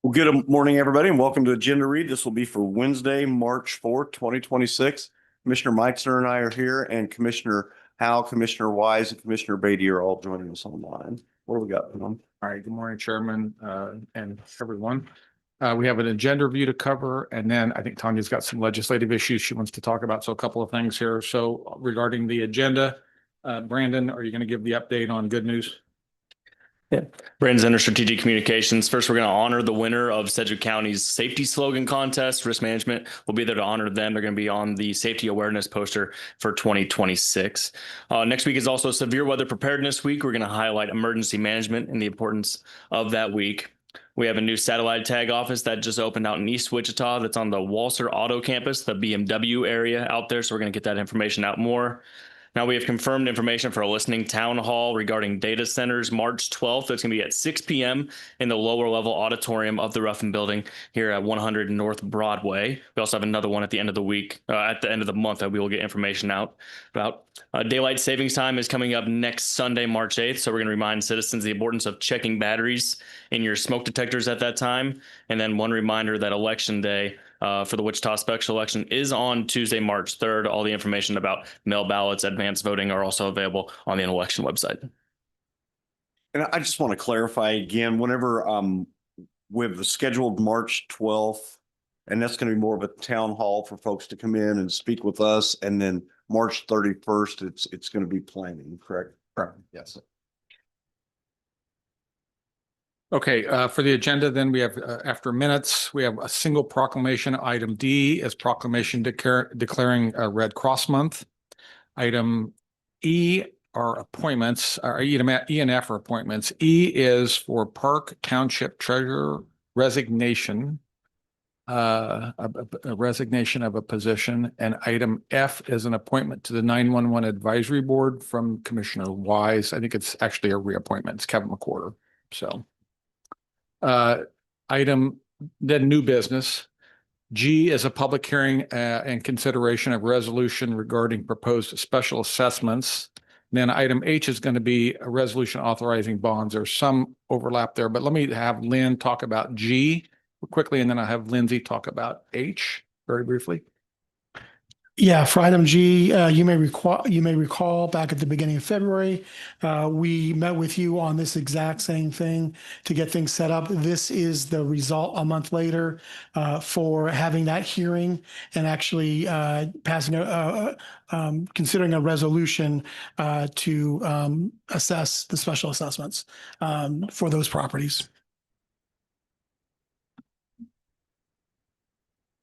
Well, good morning, everybody, and welcome to Agenda Read. This will be for Wednesday, March 4th, 2026. Commissioner Meitzner and I are here, and Commissioner Howell, Commissioner Wise, and Commissioner Beatty are all joining us online. What do we got? All right, good morning, Chairman, and everyone. We have an agenda review to cover, and then I think Tanya's got some legislative issues she wants to talk about. So a couple of things here. So regarding the agenda, Brandon, are you going to give the update on good news? Yeah. Brandon's under strategic communications. First, we're going to honor the winner of Sedgwick County's safety slogan contest. Risk management will be there to honor them. They're going to be on the safety awareness poster for 2026. Next week is also severe weather preparedness week. We're going to highlight emergency management and the importance of that week. We have a new satellite tag office that just opened out in East Wichita. That's on the Walser Auto Campus, the BMW area out there. So we're going to get that information out more. Now we have confirmed information for a listening town hall regarding data centers March 12th. It's going to be at 6 p.m. in the lower level auditorium of the Ruffin Building here at 100 North Broadway. We also have another one at the end of the week, at the end of the month, that we will get information out about. Daylight savings time is coming up next Sunday, March 8th. So we're going to remind citizens the importance of checking batteries in your smoke detectors at that time. And then one reminder that Election Day for the Wichita special election is on Tuesday, March 3rd. All the information about mail ballots, advanced voting are also available on the election website. And I just want to clarify again, whenever we have the scheduled March 12th, and that's going to be more of a town hall for folks to come in and speak with us. And then March 31st, it's going to be planning, correct? Correct. Yes. Okay, for the agenda, then we have, after minutes, we have a single proclamation. Item D is proclamation declaring Red Cross Month. Item E are appointments, E and F are appointments. E is for Park Township Treasurer resignation, a resignation of a position. And item F is an appointment to the 911 Advisory Board from Commissioner Wise. I think it's actually a reappointment. It's Kevin McWhorter. So. Item, then new business. G is a public hearing and consideration of resolution regarding proposed special assessments. Then item H is going to be a resolution authorizing bonds. There's some overlap there, but let me have Lynn talk about G quickly, and then I'll have Lindsay talk about H very briefly. Yeah, for item G, you may recall back at the beginning of February, we met with you on this exact same thing to get things set up. This is the result a month later for having that hearing and actually passing considering a resolution to assess the special assessments for those properties.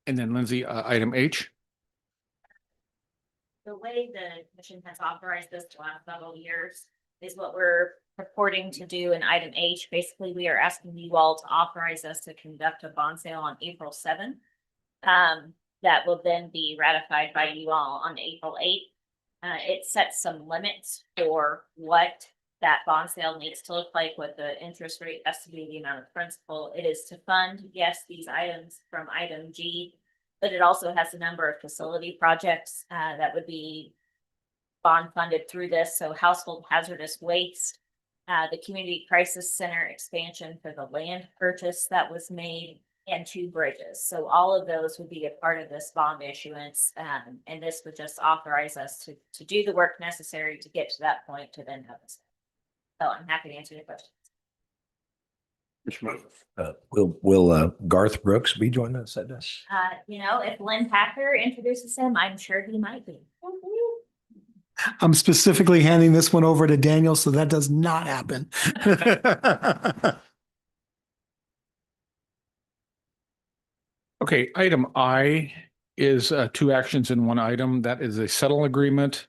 And then Lindsay, item H. The way the commission has authorized this the last several years is what we're purporting to do in item H. Basically, we are asking you all to authorize us to conduct a bond sale on April 7th. That will then be ratified by you all on April 8th. It sets some limits for what that bond sale needs to look like, what the interest rate has to be, the amount of principal. It is to fund, yes, these items from item G, but it also has a number of facility projects that would be bond funded through this. So household hazardous waste, the community crisis center expansion for the land purchase that was made, and 2 bridges. So all of those would be a part of this bond issuance. And this would just authorize us to do the work necessary to get to that point to then have this. So I'm happy to answer your questions. Will Garth Brooks be joining us at this? If Lynn Packer introduces him, I'm sure he might be. I'm specifically handing this one over to Daniel, so that does not happen. Okay, item I is 2 actions in 1 item. That is a settlement agreement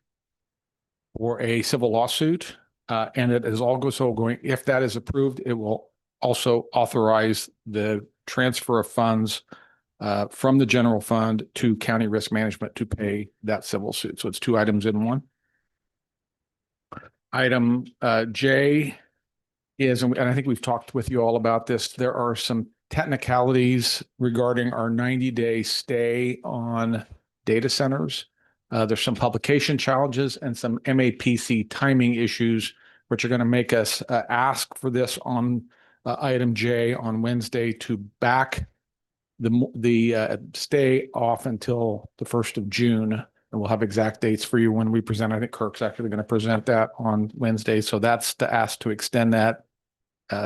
or a civil lawsuit. And it is also going, if that is approved, it will also authorize the transfer of funds from the general fund to county risk management to pay that civil suit. So it's 2 items in 1. Item J is, and I think we've talked with you all about this, there are some technicalities regarding our 90-day stay on data centers. There's some publication challenges and some MAPC timing issues, which are going to make us ask for this on item J on Wednesday to back the stay off until the 1st of June. And we'll have exact dates for you when we present. I think Kirk's actually going to present that on Wednesday. So that's the ask to extend that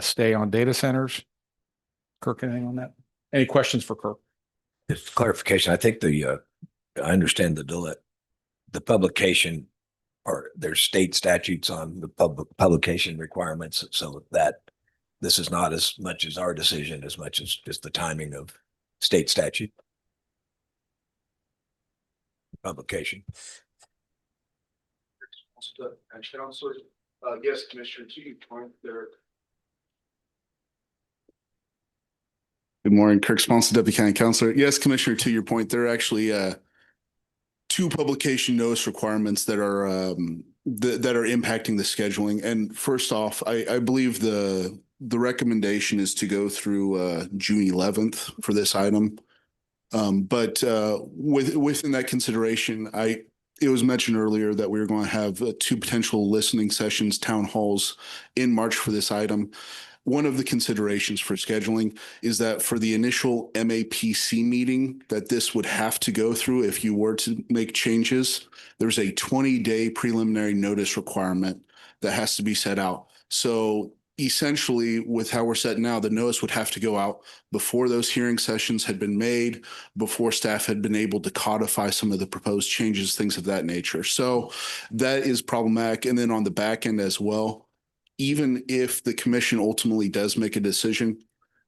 stay on data centers. Kirk, anything on that? Any questions for Kirk? Just clarification. I think I understand the publication, or there's state statutes on the publication requirements. So that this is not as much as our decision, as much as just the timing of state statute publication. Yes, Commissioner, to your point there. Good morning, Kirk Sponson, Deputy County Counselor. Yes, Commissioner, to your point, there are actually two publication notice requirements that are impacting the scheduling. And first off, I believe the recommendation is to go through June 11th for this item. But within that consideration, it was mentioned earlier that we were going to have two potential listening sessions, town halls in March for this item. One of the considerations for scheduling is that for the initial MAPC meeting that this would have to go through if you were to make changes, there's a 20-day preliminary notice requirement that has to be set out. So essentially, with how we're set now, the notice would have to go out before those hearing sessions had been made, before staff had been able to codify some of the proposed changes, things of that nature. So that is problematic. And then on the back end as well, even if the commission ultimately does make a decision,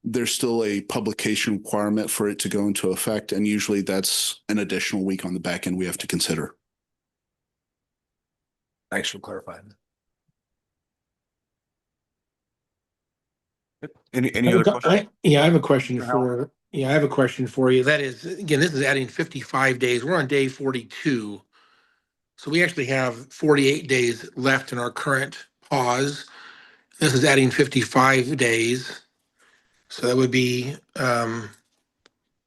there's still a publication requirement for it to go into effect. And usually that's an additional week on the back end we have to consider. Thanks for clarifying. Any other questions? I have a question for you. That is, again, this is adding 55 days. We're on day 42. So we actually have 48 days left in our current pause. This is adding 55 days. So that would be,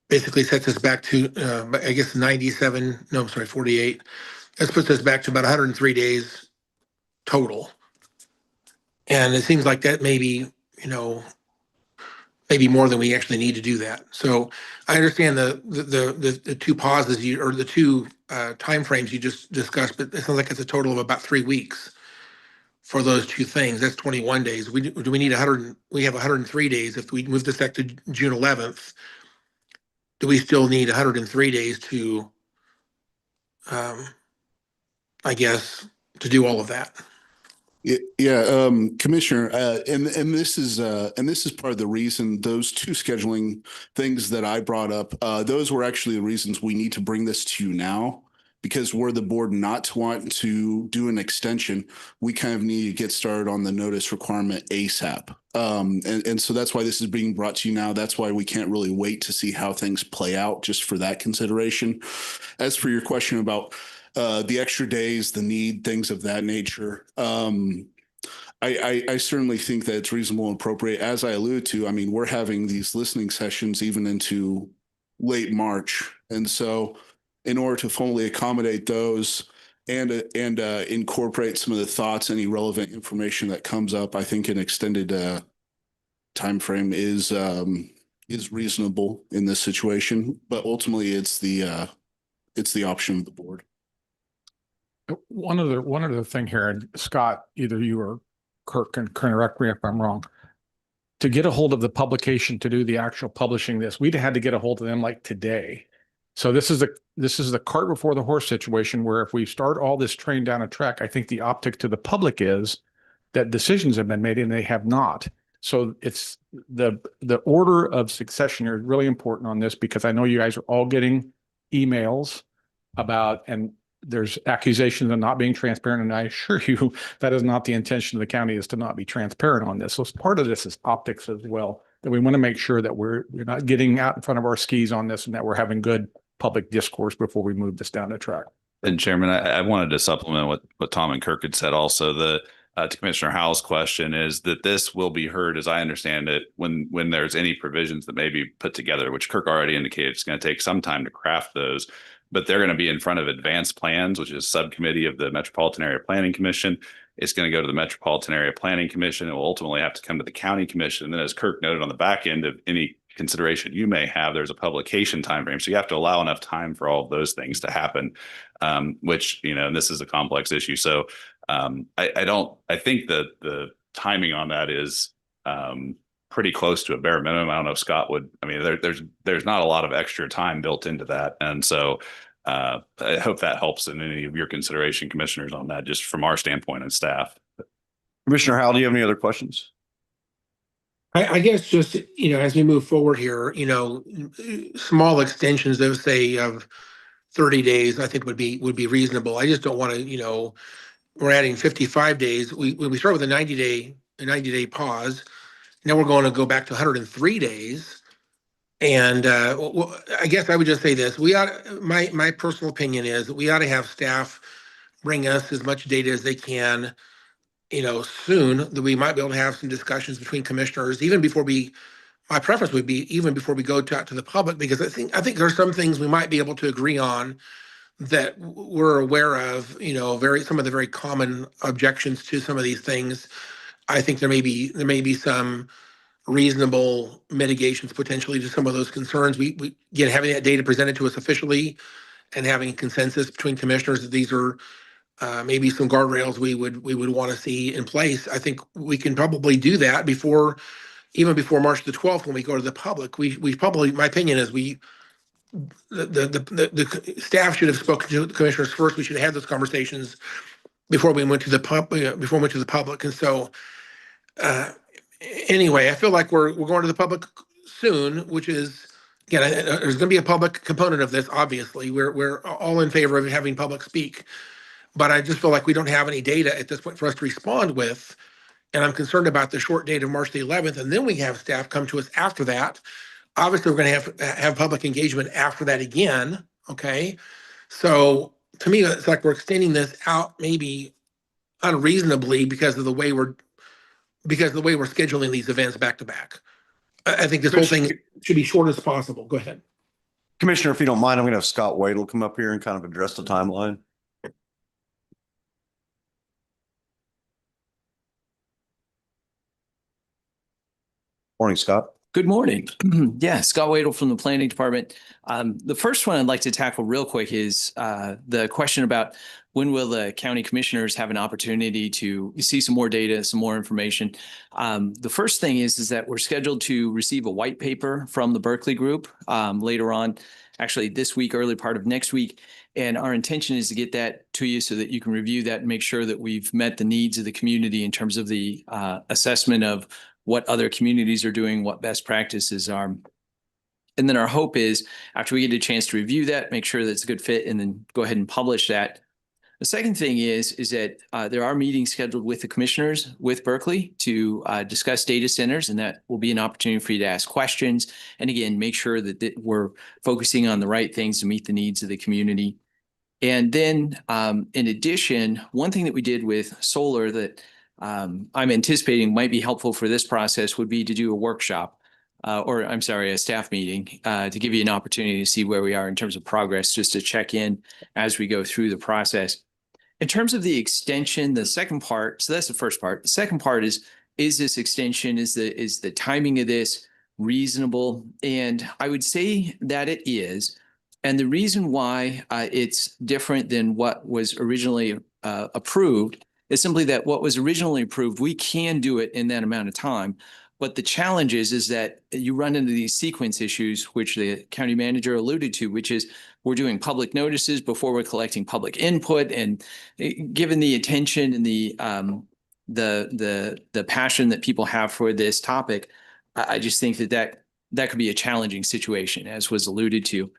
basically sets us back to, I guess 48. That puts us back to about 103 days total. And it seems like that maybe more than we actually need to do that. So I understand the two pauses or the two timeframes you just discussed, but it sounds like it's a total of about 3 weeks for those two things. That's 21 days. We need 100? We have 103 days. If we move this back to June 11th, do we still need 103 days to, I guess, to do all of that? Yeah, Commissioner, and this is part of the reason those two scheduling things that I brought up, those were actually the reasons we need to bring this to you now, because were the board not to want to do an extension, we kind of need to get started on the notice requirement ASAP. And so that's why this is being brought to you now. That's why we can't really wait to see how things play out just for that consideration. As for your question about the extra days, the need, things of that nature. I certainly think that it's reasonable and appropriate. As I alluded to, I mean, we're having these listening sessions even into late March. And so in order to fully accommodate those and incorporate some of the thoughts, any relevant information that comes up, I think an extended timeframe is reasonable in this situation. But ultimately, it's the option of the board. One other thing here, and Scott, either you or Kirk can correct me if I'm wrong. To get a hold of the publication to do the actual publishing this, we'd had to get a hold of them like today. So this is the cart before the horse situation, where if we start all this train down a track, I think the optic to the public is that decisions have been made and they have not. So it's the order of succession here is really important on this, because I know you guys are all getting emails about, and there's accusations of not being transparent. And I assure you that is not the intention of the county, is to not be transparent on this. So part of this is optics as well, that we want to make sure that we're not getting out in front of our skis on this, and that we're having good public discourse before we move this down the track. And Chairman, I wanted to supplement what Tom and Kirk had said. Also, to Commissioner Howell's question is that this will be heard, as I understand it, when there's any provisions that may be put together, which Kirk already indicated it's going to take some time to craft those. but they're going to be in front of advanced plans, which is subcommittee of the Metropolitan Area Planning Commission. It's going to go to the Metropolitan Area Planning Commission. It will ultimately have to come to the county commission. And then as Kirk noted, on the back end of any consideration you may have, there's a publication timeframe. So you have to allow enough time for all of those things to happen, which, and this is a complex issue. So I think that the timing on that is pretty close to a bare minimum. I don't know if Scott would, there's not a lot of extra time built into that. And so I hope that helps in any of your consideration, commissioners, on that, just from our standpoint and staff. Commissioner Howell, do you have any other questions? I guess just, as we move forward here, small extensions of, say, of 30 days, I think would be reasonable. I just don't want to, we're adding 55 days. We start with a 90-day pause. Now we're going to go back to 103 days. And I guess I would just say this. My personal opinion is that we ought to have staff bring us as much data as they can, soon, that we might be able to have some discussions between commissioners, even before my preference would be even before we go out to the public, because I think there's some things we might be able to agree on that we're aware of, some of the very common objections to some of these things. I think there may be some reasonable mitigations potentially to some of those concerns. We again, having that data presented to us officially and having consensus between commissioners that these are maybe some guardrails we would want to see in place. I think we can probably do that even before March the 12th when we go to the public. We probably, my opinion is the staff should have spoken to the commissioners first. We should have had those conversations before we went to the public. And so anyway, I feel like we're going to the public soon, which is, again, there's going to be a public component of this. Obviously, we're all in favor of having public speak, but I just feel like we don't have any data at this point for us to respond with. And I'm concerned about the short date of March the 11th. And then we have staff come to us after that. Obviously, we're going to have public engagement after that again. Okay. So to me, it's like we're extending this out maybe unreasonably because of the way we're scheduling these events back to back. I think this whole thing should be short as possible. Go ahead. Commissioner, if you don't mind, I'm going to have Scott Wadle come up here and kind of address the timeline. Morning, Scott. Good morning. Yeah, Scott Wadle from the Planning Department. The first one I'd like to tackle real quick is the question about when will the county commissioners have an opportunity to see some more data, some more information. The first thing is that we're scheduled to receive a white paper from the Berkeley group later on, actually this week, early part of next week. And our intention is to get that to you so that you can review that and make sure that we've met the needs of the community in terms of the assessment of what other communities are doing, what best practices are. And then our hope is after we get a chance to review that, make sure that it's a good fit, and then go ahead and publish that. The second thing is that there are meetings scheduled with the commissioners with Berkeley to discuss data centers, and that will be an opportunity for you to ask questions. And again, make sure that we're focusing on the right things to meet the needs of the community. And then in addition, one thing that we did with solar that I'm anticipating might be helpful for this process would be to do a workshop, a staff meeting to give you an opportunity to see where we are in terms of progress, just to check in as we go through the process. In terms of the extension, the second part, so that's the first part. The second part is this extension, is the timing of this reasonable? And I would say that it is. And the reason why it's different than what was originally approved is simply that what was originally approved, we can do it in that amount of time. But the challenge is that you run into these sequence issues, which the county manager alluded to, which is we're doing public notices before we're collecting public input. And given the attention and the passion that people have for this topic, I just think that could be a challenging situation, as was alluded to.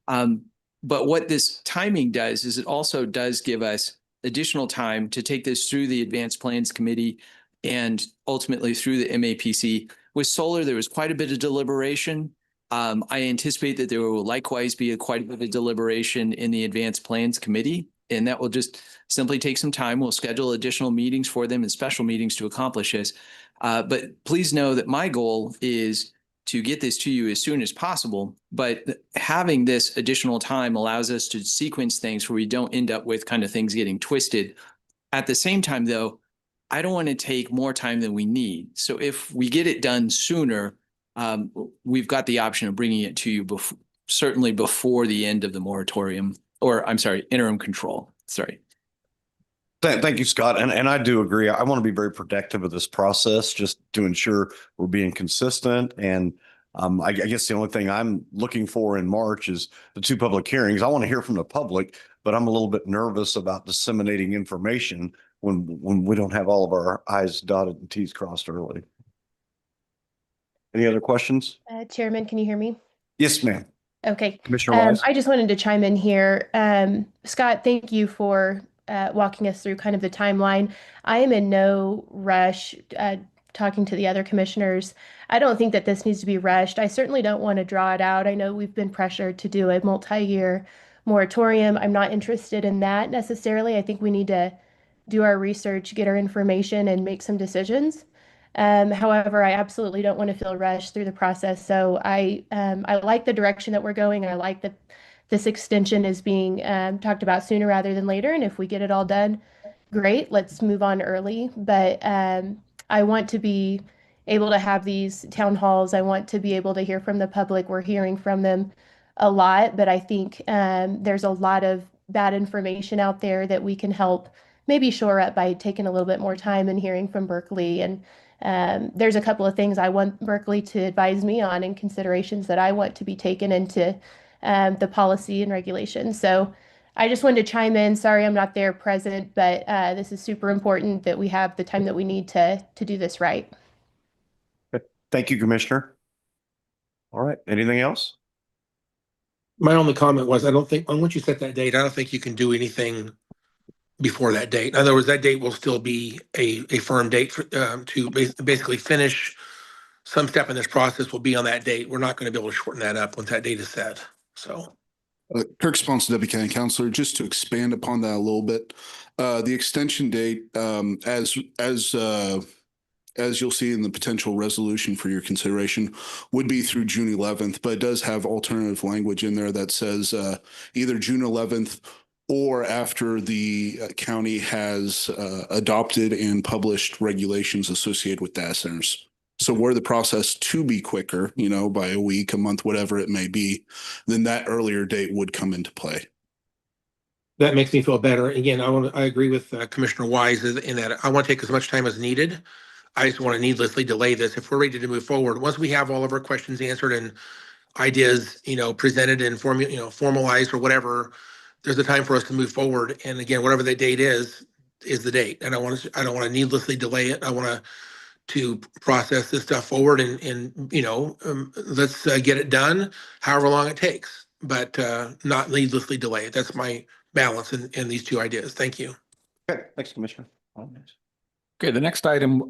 But what this timing does is it also does give us additional time to take this through the Advanced Plans Committee and ultimately through the MAPC. With solar, there was quite a bit of deliberation. I anticipate that there will likewise be quite a bit of deliberation in the Advanced Plans Committee, and that will just simply take some time. We'll schedule additional meetings for them and special meetings to accomplish this. But please know that my goal is to get this to you as soon as possible. But having this additional time allows us to sequence things where we don't end up with kind of things getting twisted. At the same time, though, I don't want to take more time than we need. So if we get it done sooner, we've got the option of bringing it to you certainly before the end of the moratorium, or I'm sorry, interim control. Sorry. Thank you, Scott. And I do agree. I want to be very protective of this process just to ensure we're being consistent. And I guess the only thing I'm looking for in March is the 2 public hearings. I want to hear from the public, but I'm a little bit nervous about disseminating information when we don't have all of our I's dotted and T's crossed early. Any other questions? Chairman, can you hear me? Yes, ma'am. Okay. Commissioner Wise. I just wanted to chime in here. Scott, thank you for walking us through kind of the timeline. I am in no rush talking to the other commissioners. I don't think that this needs to be rushed. I certainly don't want to draw it out. I know we've been pressured to do a multi-year moratorium. I'm not interested in that necessarily. I think we need to do our research, get our information, and make some decisions. However, I absolutely don't want to feel rushed through the process. So I like the direction that we're going. I like that this extension is being talked about sooner rather than later. And if we get it all done, great, let's move on early. But I want to be able to have these town halls. I want to be able to hear from the public. We're hearing from them a lot, but I think there's a lot of bad information out there that we can help maybe shore up by taking a little bit more time and hearing from Berkeley. And there's a couple of things I want Berkeley to advise me on and considerations that I want to be taken into the policy and regulations. So I just wanted to chime in. Sorry, I'm not there present, but this is super important that we have the time that we need to do this right. Thank you, Commissioner. All right. Anything else? My only comment was, I don't think, once you set that date, I don't think you can do anything before that date. In other words, that date will still be a firm date for, to basically finish some step in this process will be on that date. We're not going to be able to shorten that up once that date is set. So. Kirk Sponson, Deputy County Councilor, just to expand upon that a little bit, the extension date, as you'll see in the potential resolution for your consideration, would be through June 11th, but it does have alternative language in there that says either June 11th or after the county has adopted and published regulations associated with data centers. So were the process to be quicker, by a week, a month, whatever it may be, then that earlier date would come into play. That makes me feel better. Again, I agree with Commissioner Wise in that I want to take as much time as needed. I just want to needlessly delay this. If we're ready to move forward, once we have all of our questions answered and ideas, presented and formalized or whatever, there's a time for us to move forward. And again, whatever the date is the date. And I don't want to needlessly delay it. I want to process this stuff forward and let's get it done however long it takes, but not needlessly delay it. That's my balance in these two ideas. Thank you. Okay. Thanks, Commissioner. Okay, the next item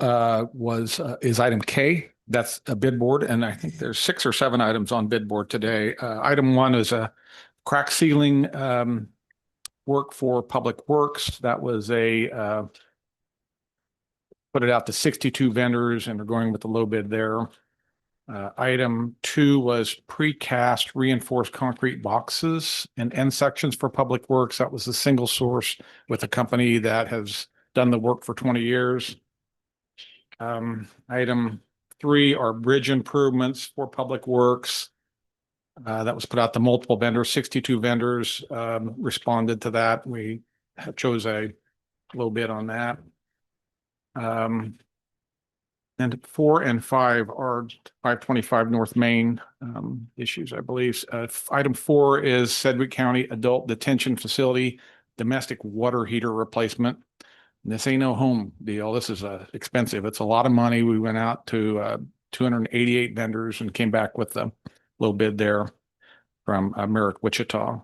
is item K. That's a bid board, and I think there's 6 or 7 items on bid board today. Item 1 is a crack sealing work for Public Works. That was put it out to 62 vendors, and we're going with the low bid there. Item 2 was precast reinforced concrete boxes and end sections for Public Works. That was a single source with a company that has done the work for 20 years. Item 3 are bridge improvements for Public Works. That was put out to multiple vendors. 62 vendors responded to that. We chose a low bid on that. And 4 and 5 are 525 North Main issues, I believe. Item 4 is Sedgwick County Adult Detention Facility domestic water heater replacement. And this ain't no home deal. This is expensive. It's a lot of money. We went out to 288 vendors and came back with a low bid there from Merrick, Wichita.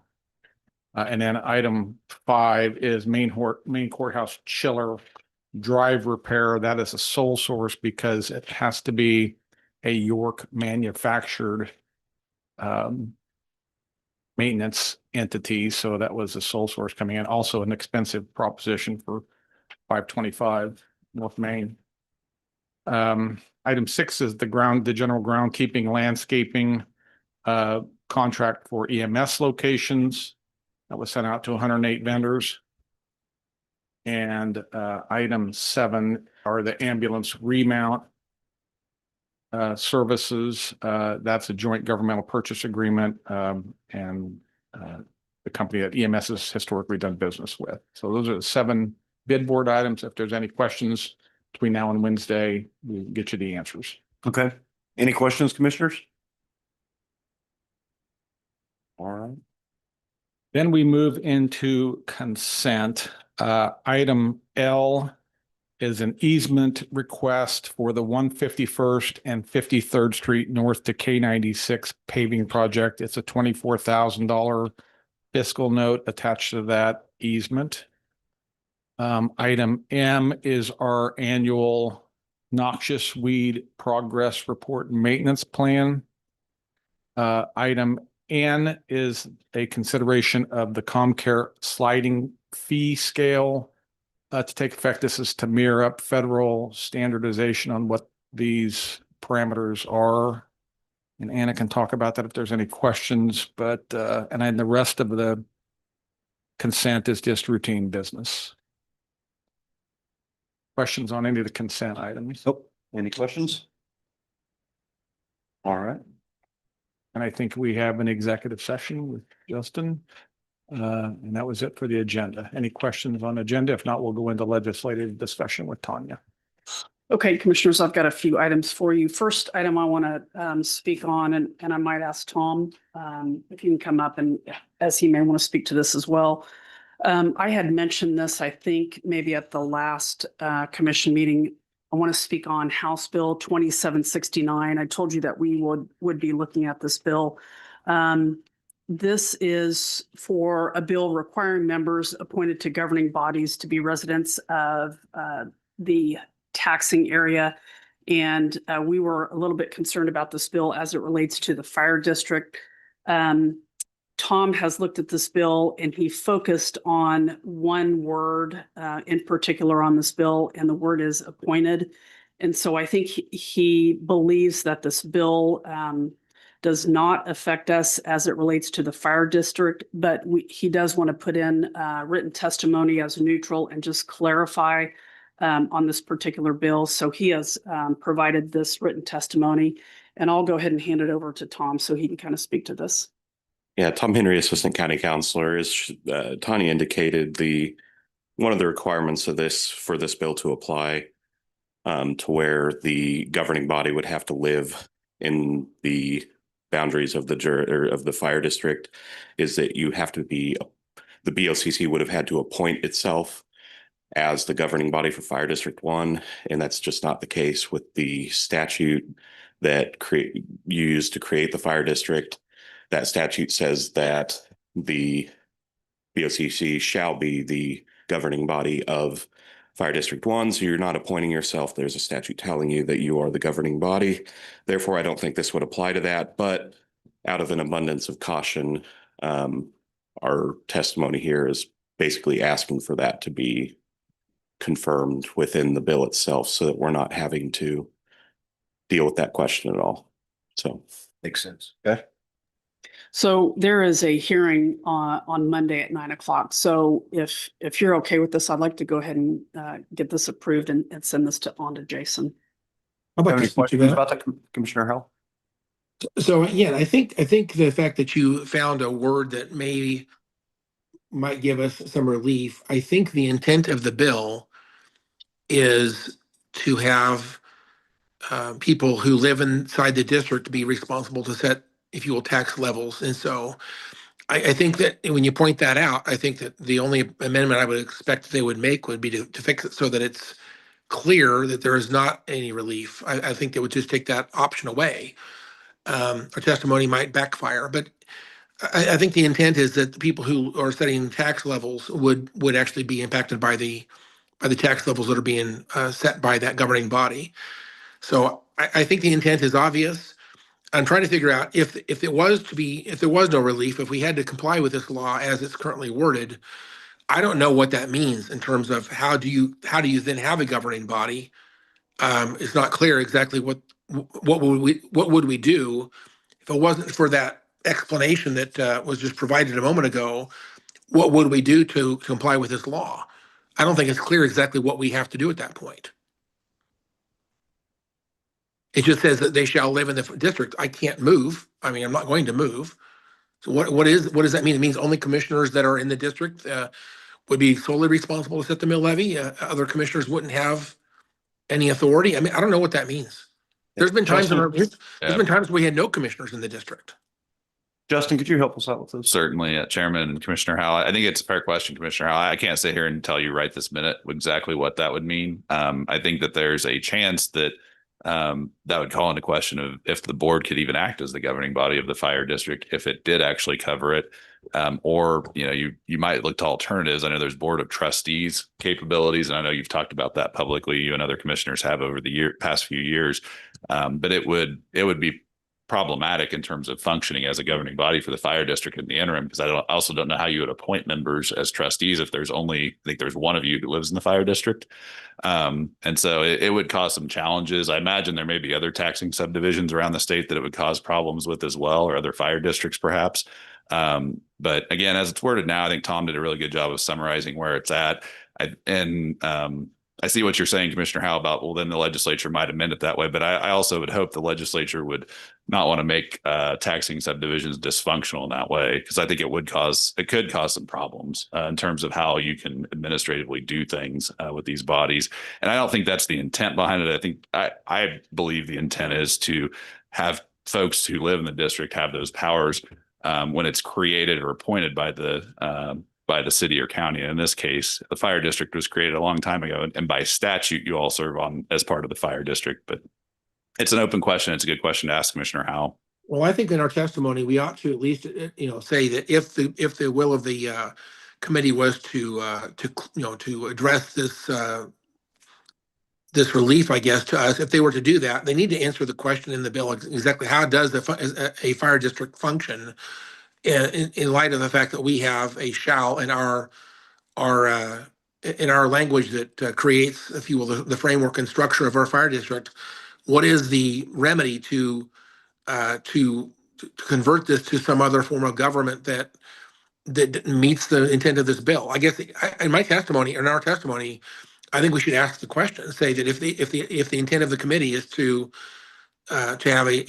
And then item 5 is main courthouse chiller drive repair. That is a sole source because it has to be a York manufactured maintenance entity. So that was a sole source coming in. Also an expensive proposition for 525 North Main. Item 6 is the general groundkeeping landscaping contract for EMS locations. That was sent out to 108 vendors. And item 7 are the ambulance remount services. That's a joint governmental purchase agreement and the company that EMS has historically done business with. So those are the 7 bid board items. If there's any questions between now and Wednesday, we'll get you the answers. Okay. Any questions, commissioners? All right. Then we move into consent. Item L is an easement request for the 151st and 53rd Street North to K96 paving project. It's a $24,000 fiscal note attached to that easement. Item M is our annual noxious weed progress report and maintenance plan. Item N is a consideration of the ComCare sliding fee scale to take effect. This is to mirror up federal standardization on what these parameters are. And Anna can talk about that if there's any questions, but, and then the rest of the consent is just routine business. Questions on any of the consent items? Nope. Any questions? All right. And I think we have an executive session with Justin. And that was it for the agenda. Any questions on agenda? If not, we'll go into legislative discussion with Tanya. Okay, commissioners, I've got a few items for you. First item I want to speak on, and I might ask Tom if you can come up, and as he may want to speak to this as well. I had mentioned this, I think, maybe at the last commission meeting. I want to speak on House Bill 2769. I told you that we would be looking at this bill. This is for a bill requiring members appointed to governing bodies to be residents of the taxing area. And we were a little bit concerned about this bill as it relates to the fire district. Tom has looked at this bill and he focused on one word in particular on this bill, and the word is appointed. And so I think he believes that this bill does not affect us as it relates to the fire district, but he does want to put in written testimony as neutral and just clarify on this particular bill. So he has provided this written testimony, and I'll go ahead and hand it over to Tom so he can kind of speak to this. Yeah, Tom Henry, Assistant County Counselor. As Tanya indicated, one of the requirements of for this bill to apply to where the governing body would have to live in the boundaries of the fire district is that you have to be, the BOCC would have had to appoint itself as the governing body for Fire District 1, and that's just not the case with the statute that used to create the fire district. That statute says that the BOCC shall be the governing body of Fire District 1, so you're not appointing yourself. There's a statute telling you that you are the governing body. Therefore, I don't think this would apply to that, but out of an abundance of caution, our testimony here is basically asking for that to be confirmed within the bill itself so that we're not having to deal with that question at all. So Makes sense. Okay. So there is a hearing on Monday at 9 o'clock. So if you're okay with this, I'd like to go ahead and get this approved and send this on to Jason. How about Have any this, Mr. questions Bennett? about that, Commissioner Howell? So yeah, I think the fact that you found a word that might give us some relief. I think the intent of the bill is to have people who live inside the district to be responsible to set, if you will, tax levels. And so I think that when you point that out, I think that the only amendment I would expect they would make would be to fix it so that it's clear that there is not any relief. I think they would just take that option away. Our testimony might backfire, but I think the intent is that the people who are setting tax levels would actually be impacted by the tax levels that are being set by that governing body. So I think the intent is obvious. I'm trying to figure out if there was no relief, if we had to comply with this law as it's currently worded, I don't know what that means in terms of how do you then have a governing body it's not clear exactly what would we do if it wasn't for that explanation that was just provided a moment ago. What would we do to comply with this law? I don't think it's clear exactly what we have to do at that point. It just says that they shall live in the district. I can't move. I mean, I'm not going to move. So what does that mean? It means only commissioners that are in the district would be solely responsible to set the mill levy. Other commissioners wouldn't have any authority. I mean, I don't know what that means. There's been times there's been times we had no commissioners in the district. Justin, could you help us out with this? Certainly, Chairman and Commissioner Howell. I think it's a fair question, Commissioner Howell. I can't sit here and tell you right this minute exactly what that would mean. I think that there's a chance that that would call into question of if the board could even act as the governing body of the fire district if it did actually cover it. Or you might look to alternatives. I know there's board of trustees capabilities, and I know you've talked about that publicly. You and other commissioners have over the past few years. But it would be problematic in terms of functioning as a governing body for the fire district in the interim, because I also don't know how you would appoint members as trustees if there's only, I think there's one of you who lives in the fire district. And so it would cause some challenges. I imagine there may be other taxing subdivisions around the state that it would cause problems with as well, or other fire districts perhaps. But again, as it's worded now, I think Tom did a really good job of summarizing where it's at. I see what you're saying, Commissioner Howell, about, well, then the legislature might amend it that way. But I also would hope the legislature would not want to make taxing subdivisions dysfunctional in that way, because I think it could cause some problems in terms of how you can administratively do things with these bodies. And I don't think that's the intent behind it. I think I believe the intent is to have folks who live in the district have those powers when it's created or appointed by the city or county. In this case, the fire district was created a long time ago, and by statute, you all serve on as part of the fire district. But it's an open question. It's a good question to ask Commissioner Howell. Well, I think in our testimony, we ought to at least, say that if the will of the committee was to address this relief, I guess, to us, if they were to do that, they need to answer the question in the bill exactly how does a fire district function in light of the fact that we have a shall in our language that creates, if you will, the framework and structure of our fire district. What is the remedy to convert this to some other form of government that meets the intent of this bill? I guess in our testimony, I think we should ask the question and say that if the intent of the committee is to have a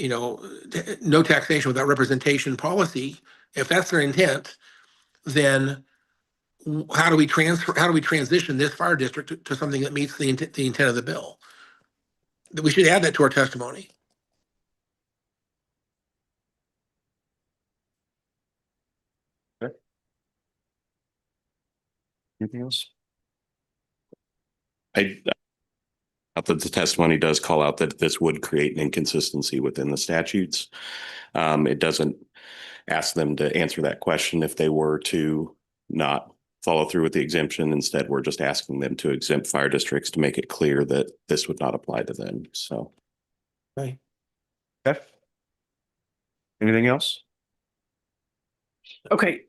no taxation without representation policy, if that's their intent, then how do we transition this fire district to something that meets the intent of the bill? We should add that to our testimony. Okay. Anything else? That the testimony does call out that this would create an inconsistency within the statutes. It doesn't ask them to answer that question if they were to not follow through with the exemption. Instead, we're just asking them to exempt fire districts to make it clear that this would not apply to them. So. Okay. Anything else? Okay,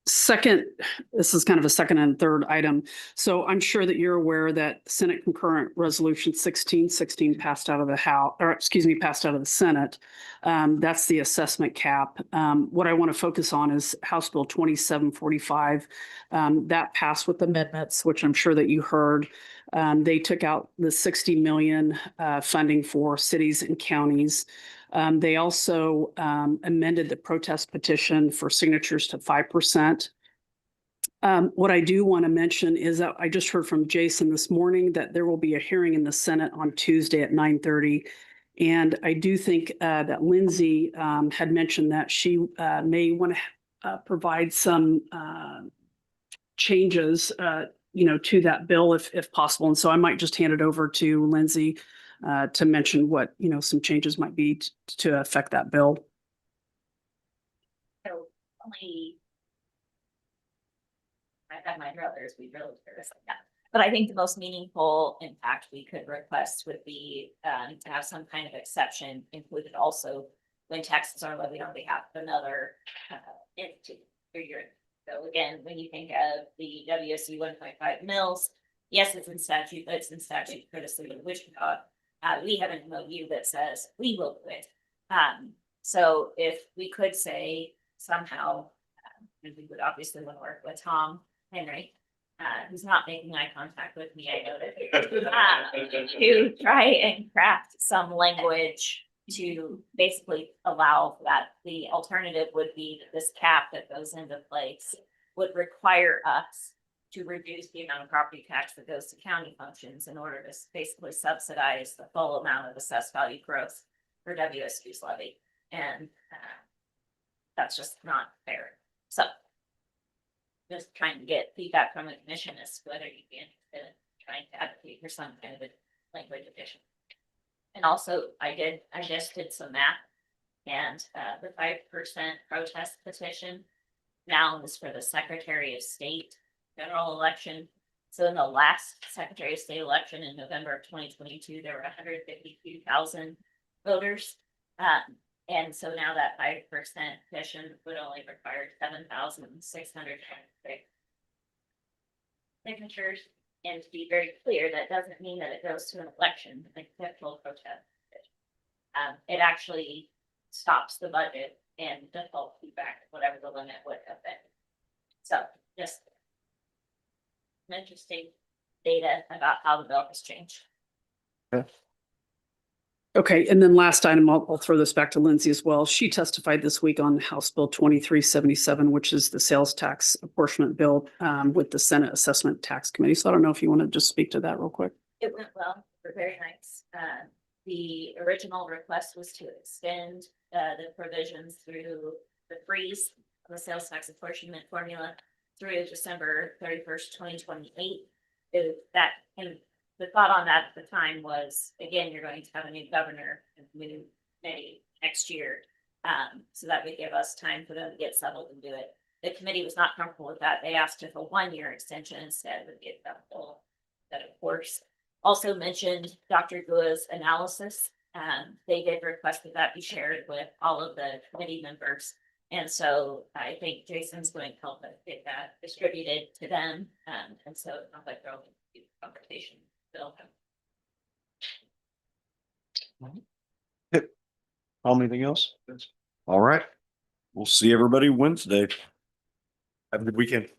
second, this is kind of a second and third item. So I'm sure that you're aware that Senate Concurrent Resolution 1616 passed out of the House, or excuse me, passed out of the Senate. That's the assessment cap. What I want to focus on is House Bill 2745. That passed with amendments, which I'm sure that you heard. They took out the 60 million funding for cities and counties. They also amended the protest petition for signatures to 5%. What I do want to mention is that I just heard from Jason this morning that there will be a hearing in the Senate on Tuesday at 9:30. And I do think that Lindsay had mentioned that she may want to provide some changes, to that bill if possible. And so I might just hand it over to Lindsay to mention what, some changes might be to affect that bill. So I've had my druthers, we really like that. But I think the most meaningful impact we could request would be to have some kind of exception included also when taxes are levied on behalf of another entity or your. So again, when you think of the WSU 1.5 mills, yes, it's in statute, but it's in statute for the city of Wichita. We have an MOU that says we will do it. So if we could say somehow, and we would obviously want to work with Tom Henry, who's not making eye contact with me, I noticed, to try and craft some language to basically allow that. The alternative would be that this cap that goes into place would require us to reduce the amount of property tax that goes to county functions in order to basically subsidize the full amount of assessed value growth for WSU's levy. And that's just not fair. So just trying to get feedback from the commission as to whether you'd be interested in trying to advocate for some kind of a language addition. And also I just did some math, and the 5% protest petition now is for the Secretary of State general election. So in the last Secretary of State election in November of 2022, there were 152,000 voters. And so now that 5% petition would only require 7,600 signatures. And to be very clear, that doesn't mean that it goes to an election, like actual protest. It actually stops the budget and default feedback, whatever the limit would have been. So just interesting data about how the bill has changed. Okay, and then last item, I'll throw this back to Lindsay as well. She testified this week on House Bill 2377, which is the sales tax apportionment bill with the Senate Assessment Tax Committee. So I don't know if you want to just speak to that real quick. It went well. We're very nice. The original request was to extend the provisions through the freeze of the sales tax apportionment formula through December 31st, 2028. And the thought on that at the time was, again, you're going to have a new governor and new committee next year. So that would give us time for them to get settled and do it. The committee was not comfortable with that. They asked if a 1-year extension instead would be acceptable. That, of course, also mentioned Dr. Gua's analysis. They did request that that be shared with all of the committee members. And so I think Jason's going to help us get that distributed to them. And so it sounds like they're open to conversation. Anything else? All right. We'll see everybody Wednesday. Have a good weekend.